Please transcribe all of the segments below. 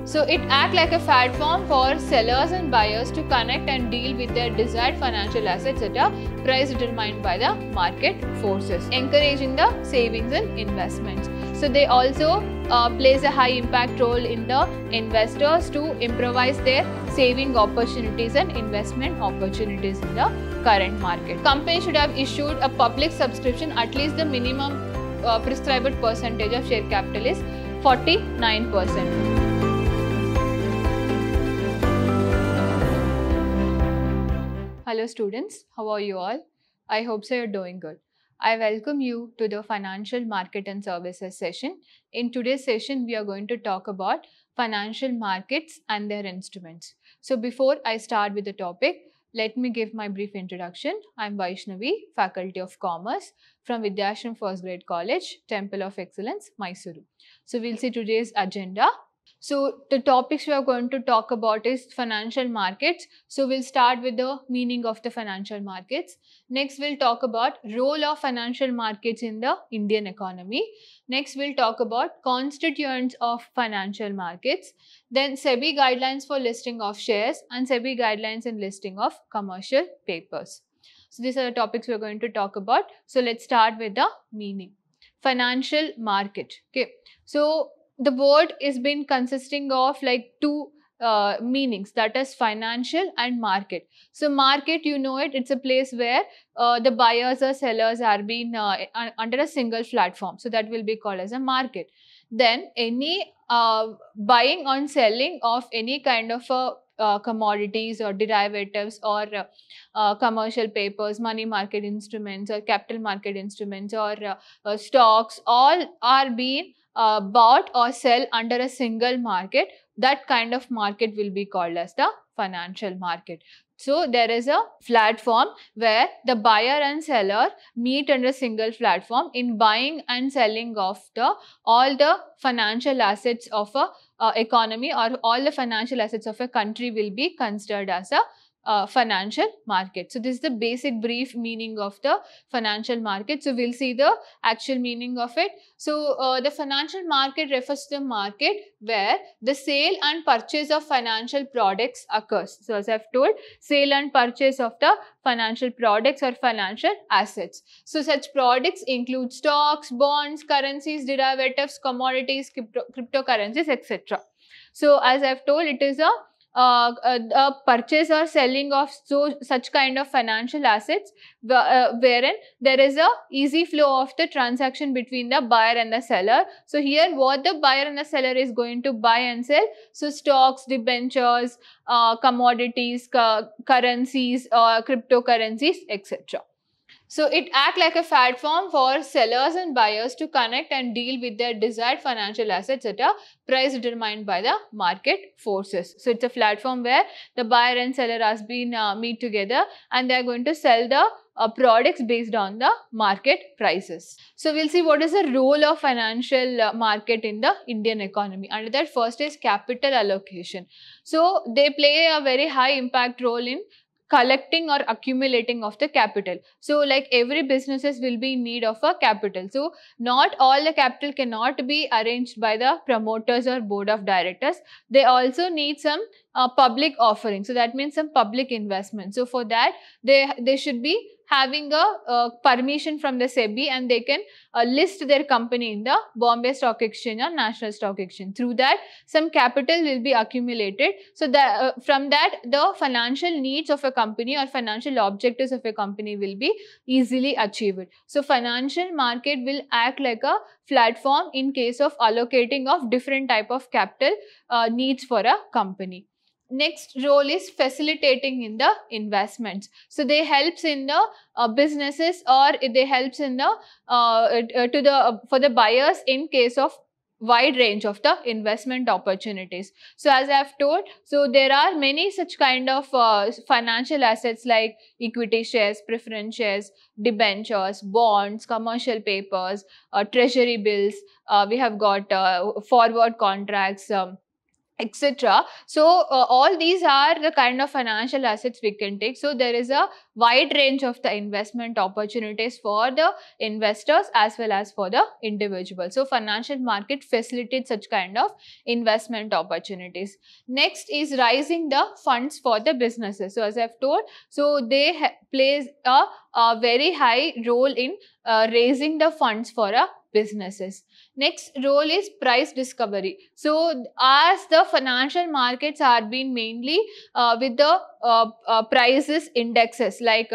So it acts like a platform for sellers and buyers to connect and deal with their desired financial assets at a price determined by the market forces, encouraging the savings and investments. So they also plays a high impact role in the investors to improvise their saving opportunities and investment opportunities in the current market. Company should have issued a public subscription. At least the minimum prescribed percentage of share capital is 49%. Hello students, how are you all? I hope so you're doing good. I welcome you to the Financial Market and Services session. In today's session, we are going to talk about financial markets and their instruments. So before I start with the topic, let me give my brief introduction. I'm Vaishnavi, Faculty of Commerce from Vidyashram First Grade College, Temple of Excellence, Mysuru. So we'll see today's agenda. So the topics we are going to talk about is financial markets. So we'll start with the meaning of the financial markets. Next, we'll talk about role of financial markets in the Indian economy. Next, we'll talk about constituents of financial markets. Then SEBI guidelines for listing of shares and SEBI guidelines in listing of commercial papers. So these are the topics we're going to talk about. So let's start with the meaning. Financial market. Okay. So the word is been consisting of like two meanings, that is financial and market. So market, you know it, it's a place where the buyers or sellers are being under a single platform. So that will be called as a market. Then any buying or selling of any kind of commodities or derivatives or commercial papers, money market instruments or capital market instruments or stocks, all are being bought or sell under a single market. That kind of market will be called as the financial market. So there is a platform where the buyer and seller meet under a single platform in buying and selling of all the financial assets of a economy, or all the financial assets of a country will be considered as a financial market. So this is the basic brief meaning of the financial market. So we'll see the actual meaning of it. So the financial market refers to the market where the sale and purchase of financial products occurs. So as I've told, sale and purchase of the financial products or financial assets. So such products include stocks, bonds, currencies, derivatives, commodities, cryptocurrencies, etc. So as I've told, it is a purchase or selling of such kind of financial assets wherein there is a easy flow of the transaction between the buyer and the seller. So here what the buyer and the seller is going to buy and sell, so stocks, debentures, commodities, currencies, cryptocurrencies, etc. So it acts like a platform for sellers and buyers to connect and deal with their desired financial assets at a price determined by the market forces. So it's a platform where the buyer and seller has been meet together and they are going to sell the products based on the market prices. So we'll see what is the role of financial market in the Indian economy. Under that, first is capital allocation. So they play a very high impact role in collecting or accumulating of the capital. So like every businesses will be in need of a capital. So not all the capital cannot be arranged by the promoters or board of directors. They also need some public offering. So that means some public investment. So for that they should be having a permission from the SEBI, and they can list their company in the Bombay Stock Exchange or National Stock Exchange. Through that, some capital will be accumulated. So that from that, the financial needs of a company or financial objectives of a company will be easily achieved. So financial market will act like a platform in case of allocating of different type of capital needs for a company. Next role is facilitating in the investments. So they helps in the businesses, or they helps in the for the buyers in case of wide range of the investment opportunities. So as I have told, so there are many such kind of financial assets like equity shares, preference shares, debentures, bonds, commercial papers, treasury bills. We have got forward contracts, etc. So all these are the kind of financial assets we can take. So there is a wide range of the investment opportunities for the investors as well as for the individual. So financial market facilitates such kind of investment opportunities. Next is raising the funds for the businesses. So as I've told, so they plays a very high role in raising the funds for a businesses. Next role is price discovery. So as the financial markets are being mainly with the prices indexes, like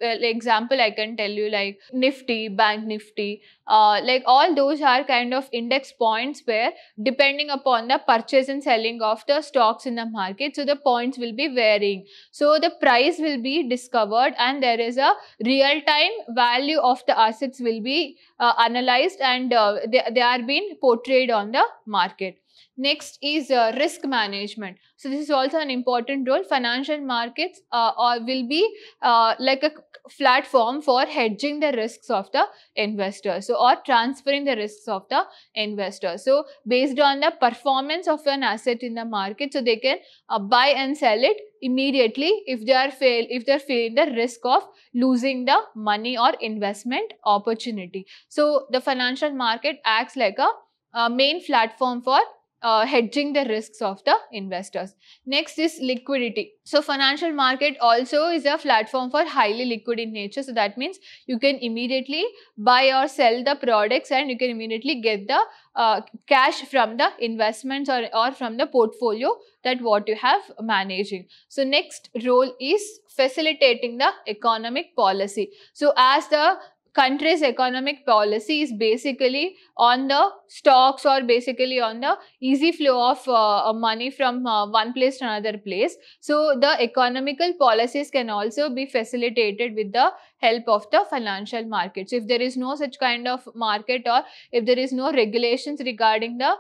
example I can tell you, like Nifty, Bank Nifty, like all those are kind of index points where depending upon the purchase and selling of the stocks in the market, so the points will be varying. So the price will be discovered and there is a real time value of the assets will be analyzed, and they are being portrayed on the market. Next is risk management. So this is also an important role. Financial markets will be like a platform for hedging the risks of the investors, so or transferring the risks of the investors. So based on the performance of an asset in the market, so they can buy and sell it immediately if they're feeling the risk of losing the money or investment opportunity. So the financial market acts like a main platform for hedging the risks of the investors. Next is liquidity. So financial market also is a platform for highly liquid in nature. So that means you can immediately buy or sell the products and you can immediately get the cash from the investments or from the portfolio that what you have managing. So next role is facilitating the economic policy. So as the country's economic policy is basically on the stocks or basically on the easy flow of money from one place to another place. So the economical policies can also be facilitated with the help of the financial markets. If there is no such kind of market, or if there is no regulations regarding the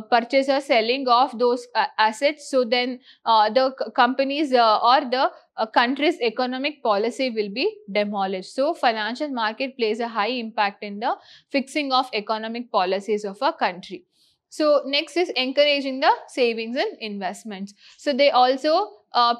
purchase or selling of those assets, so then the companies or the a country's economic policy will be demolished. So financial market plays a high impact in the fixing of economic policies of a country. So next is encouraging the savings and investments. So they also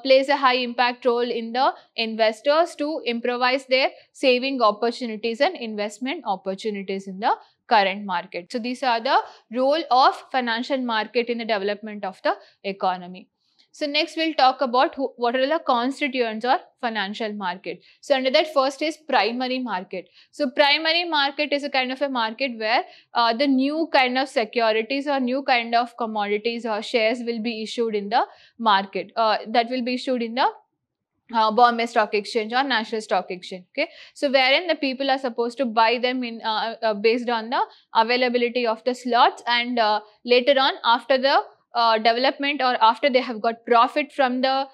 plays a high impact role in the investors to improvise their saving opportunities and investment opportunities in the current market. So these are the role of financial market in the development of the economy. So next we'll talk about what are the constituents of financial market. So under that, first is primary market. So primary market is a kind of a market where the new kind of securities or new kind of commodities or shares will be issued in the market, that will be issued in the Bombay Stock Exchange or National Stock Exchange. Okay, so wherein the people are supposed to buy them in based on the availability of the slots, and later on after the development or after they have got profit from the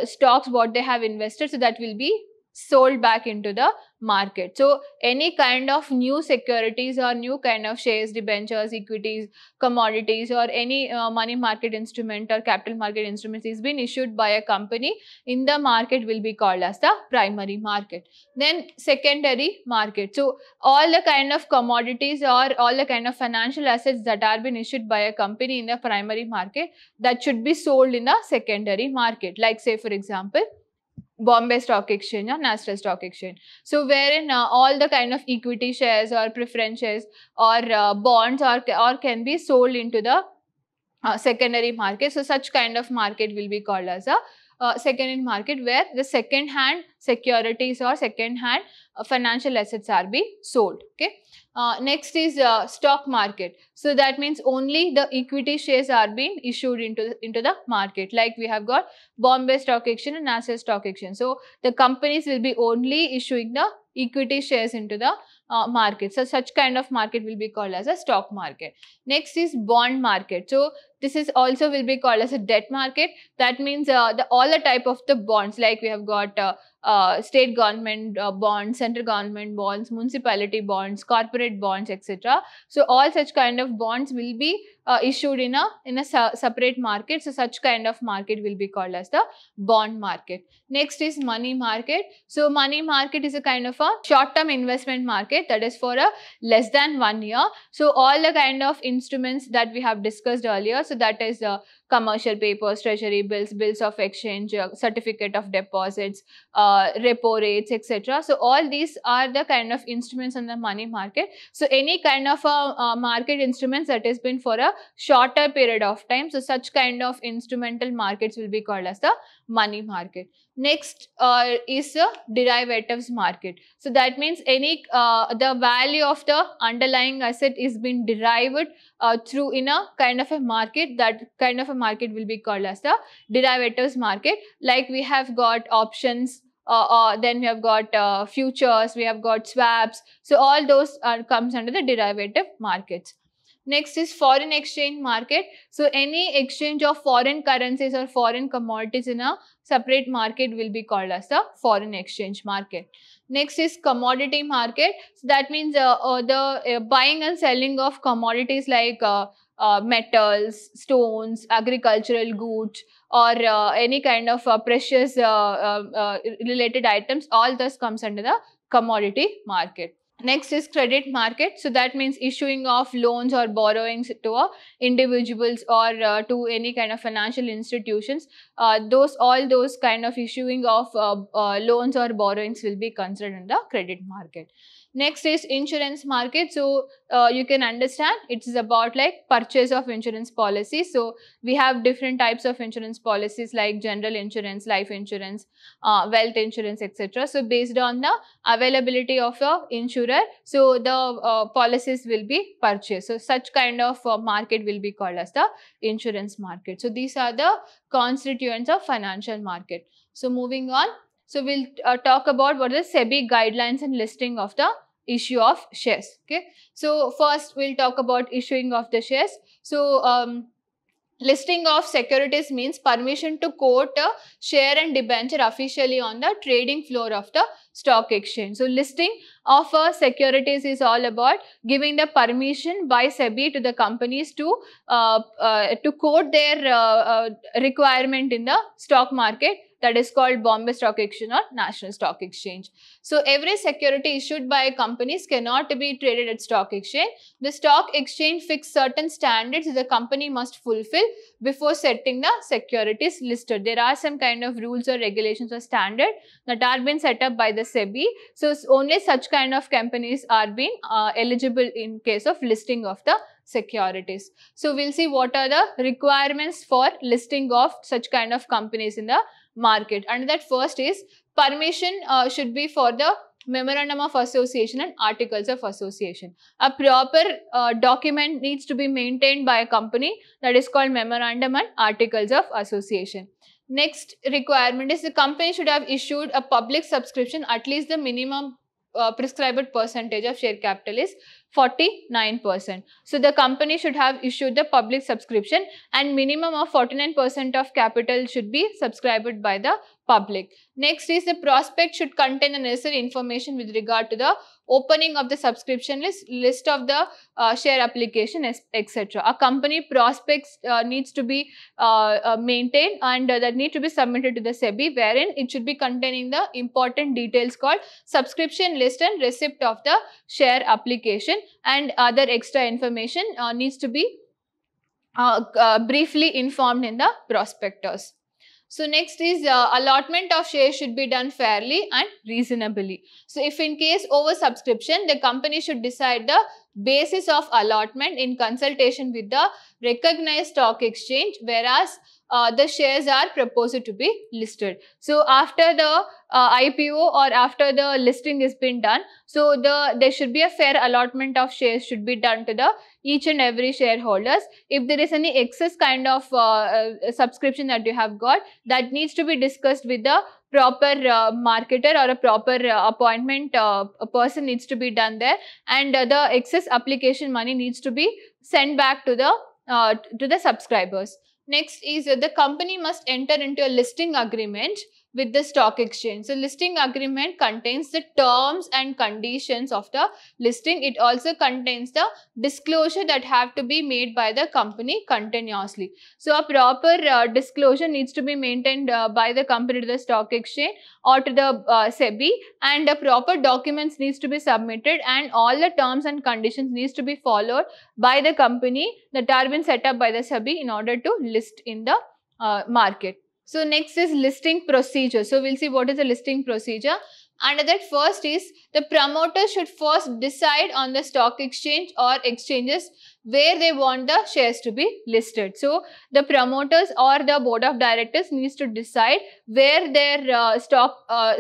stocks what they have invested, so that will be sold back into the market. So any kind of new securities or new kind of shares, debentures, equities, commodities, or any money market instrument or capital market instruments is being issued by a company in the market will be called as the primary market. Then secondary market. So all the kind of commodities or all the kind of financial assets that are being issued by a company in the primary market, that should be sold in the secondary market. Like say for example, Bombay Stock Exchange or National Stock Exchange. So wherein all the kind of equity shares or preference shares or bonds or can be sold into the secondary market. So such kind of market will be called as a secondary market, where the second hand securities or second hand financial assets are being sold. Okay. Next is stock market. So that means only the equity shares are being issued into the market. Like we have got Bombay Stock Exchange and National Stock Exchange. So the companies will be only issuing the equity shares into the market. So such kind of market will be called as a stock market. Next is bond market. So this is also will be called as a debt market. That means all the type of the bonds, like we have got state government bonds, central government bonds, municipality bonds, corporate bonds, etc. So all such kind of bonds will be issued in a separate market. So such kind of market will be called as the bond market. Next is money market. So money market is a kind of a short term investment market, that is for a less than 1 year. So all the kind of instruments that we have discussed earlier, So that is commercial papers, treasury bills, bills of exchange, certificate of deposits, repo rates, etc. So all these are the kind of instruments in the money market. So any kind of a market instruments that has been for a shorter period of time, so such kind of instrumental markets will be called as the money market. Next is the derivatives market. So that means any the value of the underlying asset is being derived through in a kind of a market. That kind of a market will be called as the derivatives market. Like we have got options, then we have got futures, we have got swaps. So all those comes under the derivative markets. Next is foreign exchange market. So any exchange of foreign currencies or foreign commodities in a separate market will be called as the foreign exchange market. Next is commodity market. So that means the buying and selling of commodities like metals, stones, agricultural goods, or any kind of precious related items. All this comes under the commodity market. Next is credit market. So that means issuing of loans or borrowings to individuals or to any kind of financial institutions. All those kind of issuing of loans or borrowings will be considered in the credit market. Next is insurance market. So you can understand it is about like purchase of insurance policies. So we have different types of insurance policies like general insurance, life insurance, wealth insurance, etc. So based on the availability of a insurer, so the policies will be purchased. So such kind of market will be called as the insurance market. So these are the constituents of financial market. So moving on, so we'll talk about what are the SEBI guidelines and listing of the issue of shares. Okay, so first we'll talk about issuing of the shares. So listing of securities means permission to quote a share and debenture officially on the trading floor of the stock exchange. So listing of securities is all about giving the permission by SEBI to the companies to quote their requirement in the stock market, that is called Bombay Stock Exchange or National Stock Exchange. So every security issued by companies cannot be traded at stock exchange. The stock exchange fixes certain standards the company must fulfill before setting the securities listed. There are some kind of rules or regulations or standard that are being set up by the SEBI. So only such kind of companies are being eligible in case of listing of the securities. So we'll see what are the requirements for listing of such kind of companies in the market. And that first is permission should be for the memorandum of association and articles of association. A proper document needs to be maintained by a company, that is called memorandum and articles of association. Next requirement is the company should have issued a public subscription. At least the minimum prescribed percentage of share capital is 49%. So the company should have issued the public subscription and minimum of 49% of capital should be subscribed by the public. Next is the prospect should contain the necessary information with regard to the opening of the subscription list of the share application, etc. A company prospects needs to be maintained and that need to be submitted to the SEBI, wherein it should be containing the important details called subscription list and receipt of the share application, and other extra information needs to be briefly informed in the prospectus. So next is allotment of shares should be done fairly and reasonably. So if in case oversubscription, the company should decide the basis of allotment in consultation with the recognized stock exchange, whereas the shares are proposed to be listed. So after the IPO or after the listing has been done, so there should be a fair allotment of shares should be done to the each and every shareholders. If there is any excess kind of subscription that you have got, that needs to be discussed with the proper marketer or a proper appointment a person needs to be done there, and the excess application money needs to be sent back to the subscribers. Next is the company must enter into a listing agreement with the stock exchange. So listing agreement contains the terms and conditions of the listing. It also contains the disclosure that have to be made by the company continuously. So a proper disclosure needs to be maintained by the company to the stock exchange or to the SEBI, and the proper documents needs to be submitted, and all the terms and conditions needs to be followed by the company that are been set up by the SEBI in order to list in the market. So next is listing procedure. So we'll see what is the listing procedure. Under that, first is the promoter should first decide on the stock exchange or exchanges where they want the shares to be listed. So the promoters or the board of directors needs to decide where their stock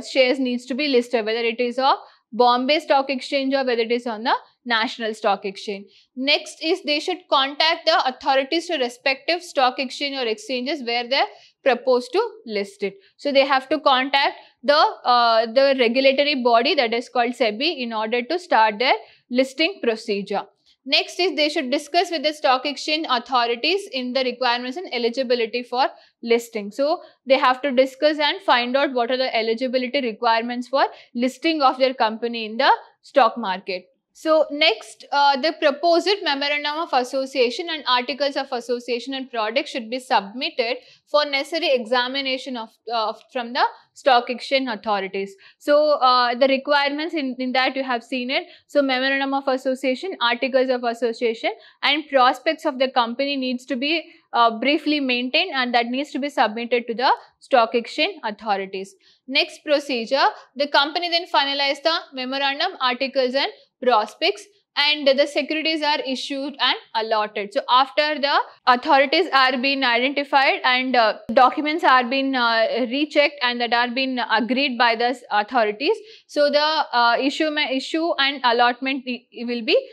shares needs to be listed, whether it is a Bombay Stock Exchange or whether it is on the National Stock Exchange. Next is they should contact the authorities to respective stock exchange or exchanges where they propose to list it. So they have to contact the regulatory body, that is called SEBI, in order to start their listing procedure. Next is they should discuss with the stock exchange authorities in the requirements and eligibility for listing. So they have to discuss and find out what are the eligibility requirements for listing of their company in the stock market. So next, the proposed memorandum of association and articles of association and products should be submitted for necessary examination of from the stock exchange authorities. So the requirements in that you have seen it. So memorandum of association, articles of association, and prospects of the company needs to be briefly maintained, and that needs to be submitted to the stock exchange authorities. Next procedure, the company then finalize the memorandum, articles and prospects, and the securities are issued and allotted. So after the authorities are being identified and documents are being rechecked and that are being agreed by the authorities, so the issue and allotment will be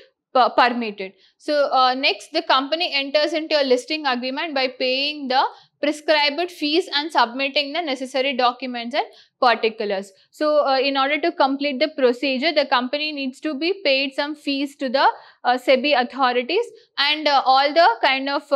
permitted. So next, the company enters into a listing agreement by paying the prescribed fees and submitting the necessary documents and particulars. So in order to complete the procedure, the company needs to be paid some fees to the SEBI authorities, and all the kind of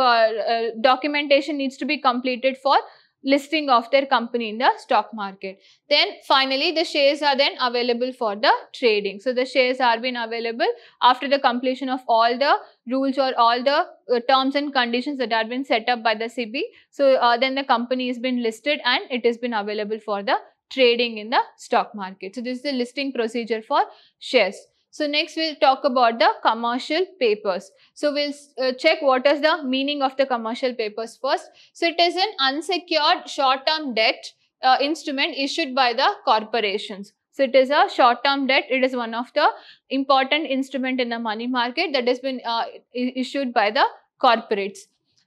documentation needs to be completed for listing of their company in the stock market. Then finally the shares are then available for the trading. So the shares are being available after the completion of all the rules or all the terms and conditions that have been set up by the SEBI. So then the company has been listed and it has been available for the trading in the stock market. So this is the listing procedure for shares. So next we'll talk about the commercial papers. So we'll check what is the meaning of the commercial papers first. So it is an unsecured short-term debt instrument issued by the corporations. So it is a short-term debt. It is one of the important instrument in the money market that has been issued by the corporates.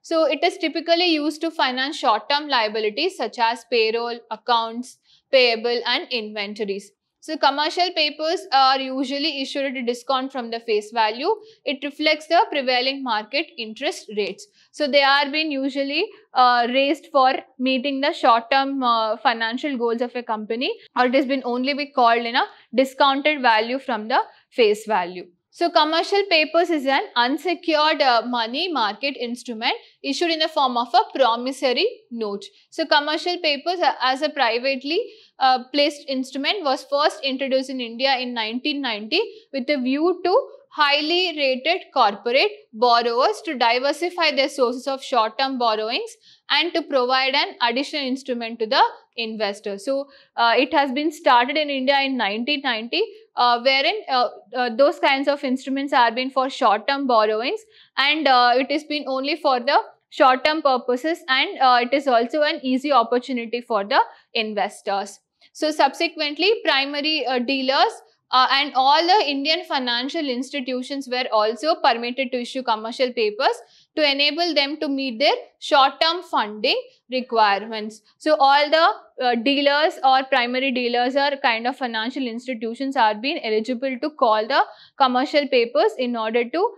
So it is typically used to finance short-term liabilities such as payroll, accounts payable and inventories. So commercial papers are usually issued at a discount from the face value. It reflects the prevailing market interest rates. So they are being usually raised for meeting the short-term financial goals of a company, or it has been only be called in a discounted value from the face value. So commercial papers is an unsecured money market instrument issued in the form of a promissory note. So commercial papers as a privately placed instrument was first introduced in India in 1990 with a view to highly rated corporate borrowers to diversify their sources of short-term borrowings and to provide an additional instrument to the investor. So it has been started in India in 1990, wherein those kinds of instruments are been for short-term borrowings, and it has been only for the short-term purposes, and it is also an easy opportunity for the investors. So subsequently, primary dealers and all the Indian financial institutions were also permitted to issue commercial papers to enable them to meet their short-term funding requirements. So all the dealers or primary dealers or kind of financial institutions are being eligible to call the commercial papers in order to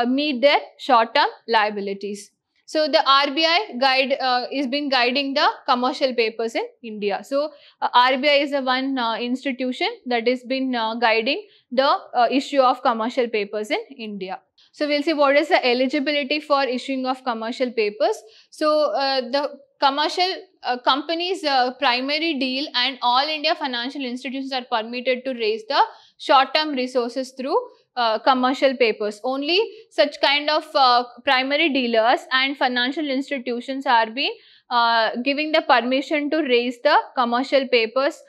meet their short-term liabilities. So the RBI guide is been guiding the commercial papers in India. So RBI is the one institution that has been guiding the issue of commercial papers in India. So we'll see what is the eligibility for issuing of commercial papers. So the commercial companies primary deal and all India financial institutions are permitted to raise the short-term resources through commercial papers. Only such kind of primary dealers and financial institutions are being giving the permission to raise the commercial papers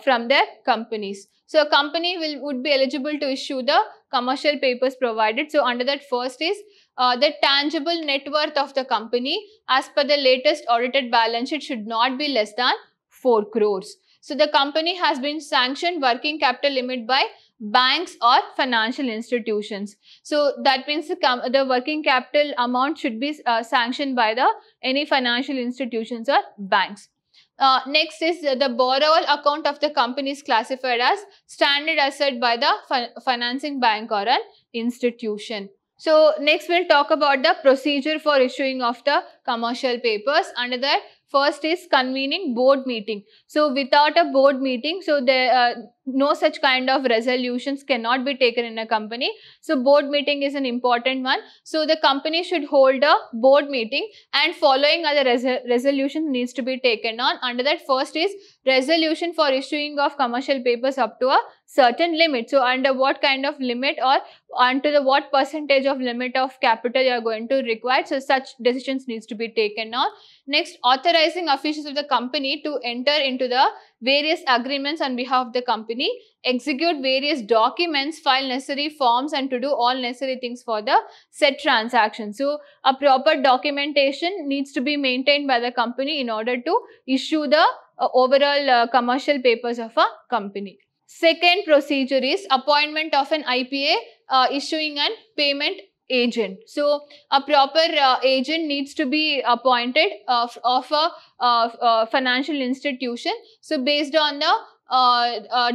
from their companies. So a company would be eligible to issue the commercial papers provided. So under that, first is the tangible net worth of the company as per the latest audited balance sheet should not be less than 4 crores. So the company has been sanctioned working capital limit by banks or financial institutions. So that means the working capital amount should be sanctioned by any financial institutions or banks. Next is the borrower account of the company is classified as standard asset by the financing bank or an institution. So next we'll talk about the procedure for issuing of the commercial papers. Under that, first is convening board meeting. So without a board meeting, so there no such kind of resolutions cannot be taken in a company. So board meeting is an important one. So the company should hold a board meeting and following other resolutions needs to be taken on. Under that, first is resolution for issuing of commercial papers up to a certain limit. So under what kind of limit or onto the what percentage of limit of capital you are going to require. So such decisions needs to be taken on. Next, authorizing officials of the company to enter into the various agreements on behalf of the company, execute various documents, file necessary forms and to do all necessary things for the said transaction. So a proper documentation needs to be maintained by the company in order to issue the overall commercial papers of a company. Second procedure is appointment of an IPA issuing and payment agent. So a proper agent needs to be appointed of a financial institution. So based on the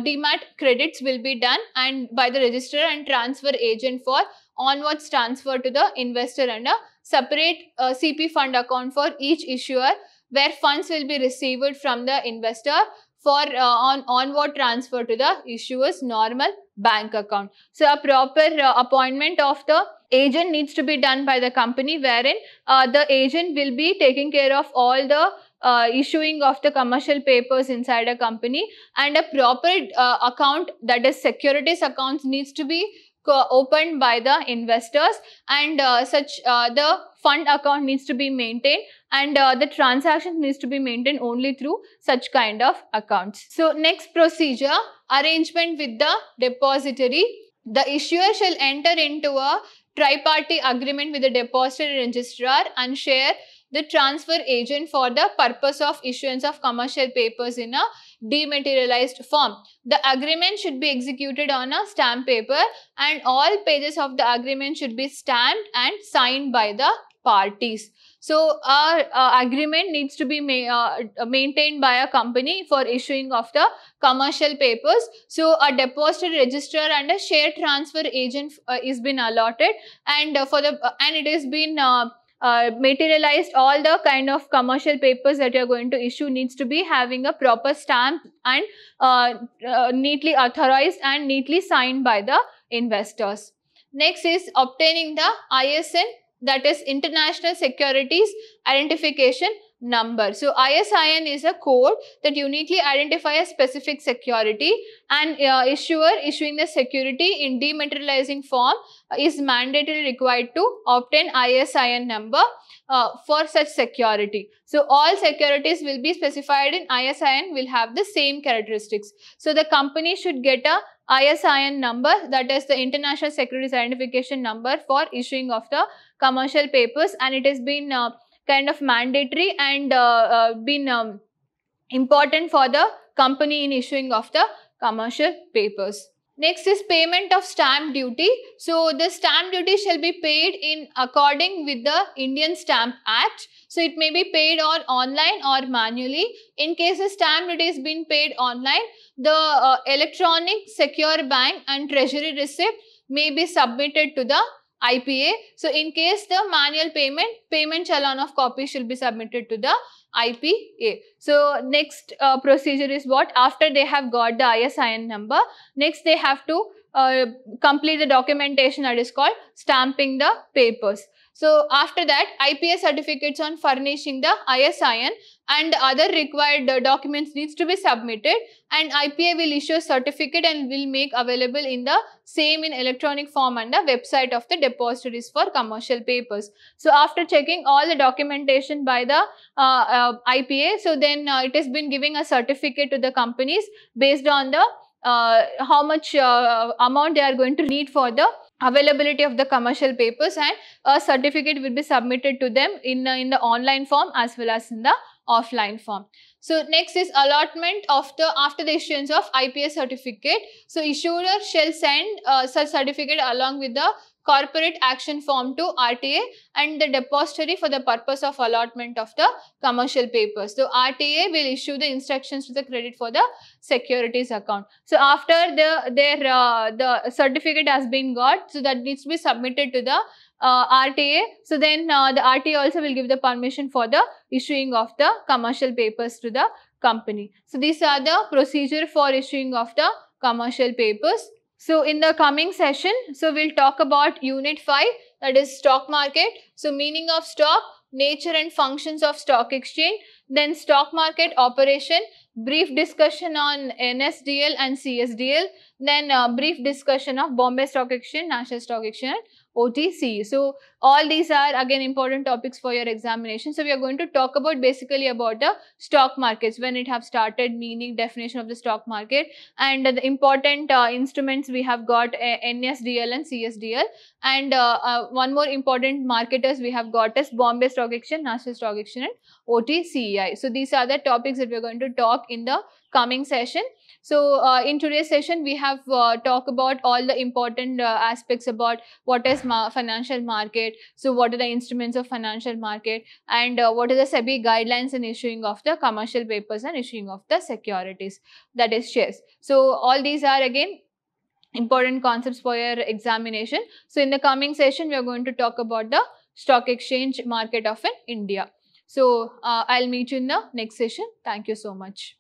demat credits will be done and by the registrar and transfer agent for onwards transfer to the investor and a separate CP fund account for each issuer where funds will be received from the investor for onward transfer to the issuer's normal bank account. So a proper appointment of the agent needs to be done by the company wherein the agent will be taking care of all the issuing of the commercial papers inside a company, and a proper account, that is securities accounts, needs to be opened by the investors, and the fund account needs to be maintained, and the transaction needs to be maintained only through such kind of accounts. So next procedure, arrangement with the depository. The issuer shall enter into a tri-party agreement with the depository registrar and share the transfer agent for the purpose of issuance of commercial papers in a dematerialized form. The agreement should be executed on a stamp paper and all pages of the agreement should be stamped and signed by the parties. So our agreement needs to be maintained by a company for issuing of the commercial papers. So a depository registrar and a share transfer agent is been allotted, and it has been materialized. All the kind of commercial papers that you are going to issue needs to be having a proper stamp and neatly authorized and neatly signed by the investors. Next is obtaining the ISN, that is International Securities Identification Number. So ISIN is a code that uniquely identifies a specific security, and issuer issuing the security in dematerializing form is mandatorily required to obtain ISIN number for such security. So all securities will be specified in ISIN will have the same characteristics. So the company should get a ISIN number, that is the International Securities Identification Number, for issuing of the commercial papers, and it has been kind of mandatory and been important for the company in issuing of the commercial papers. Next is payment of stamp duty. So the stamp duty shall be paid in according with the Indian Stamp Act. So it may be paid online or manually. In case the stamp duty is being paid online, the electronic secure bank and treasury receipt may be submitted to the IPA. So in case the manual payment challan of copy shall be submitted to the IPA. So next procedure is what? After they have got the ISIN number, next they have to complete the documentation that is called stamping the papers. So after that, IPA certificates on furnishing the ISIN and other required documents needs to be submitted, and IPA will issue a certificate and will make available in the same in electronic form on the website of the depositories for commercial papers. So after checking all the documentation by the IPA, so then it has been giving a certificate to the companies based on the how much amount they are going to need for the availability of the commercial papers, and a certificate will be submitted to them in the online form as well as in the offline form. So next is allotment of the after the issuance of IPA certificate. So issuer shall send such certificate along with the corporate action form to RTA and the depository for the purpose of allotment of the commercial papers. So RTA will issue the instructions to the credit for the securities account. So after the certificate has been got, so that needs to be submitted to the RTA. So then the RTA also will give the permission for the issuing of the commercial papers to the company. So these are the procedure for issuing of the commercial papers. So in the coming session, so we'll talk about unit 5, that is stock market. So meaning of stock, nature and functions of stock exchange, then stock market operation, brief discussion on NSDL and CSDL, then brief discussion of Bombay Stock Exchange, National Stock Exchange, OTC. So all these are again important topics for your examination. So we are going to talk about basically about the stock markets, when it have started, meaning, definition of the stock market, and the important instruments we have got NSDL and CSDL, and one more important marketers we have got is Bombay Stock Exchange, National Stock Exchange, and OTCEI. So these are the topics that we are going to talk in the coming session. So in today's session, we have talked about all the important aspects about what is financial market, so what are the instruments of financial market, and what are the SEBI guidelines in issuing of the commercial papers and issuing of the securities, that is shares. So all these are again important concepts for your examination. So in the coming session, we are going to talk about the stock exchange market of India. So I'll meet you in the next session. Thank you so much.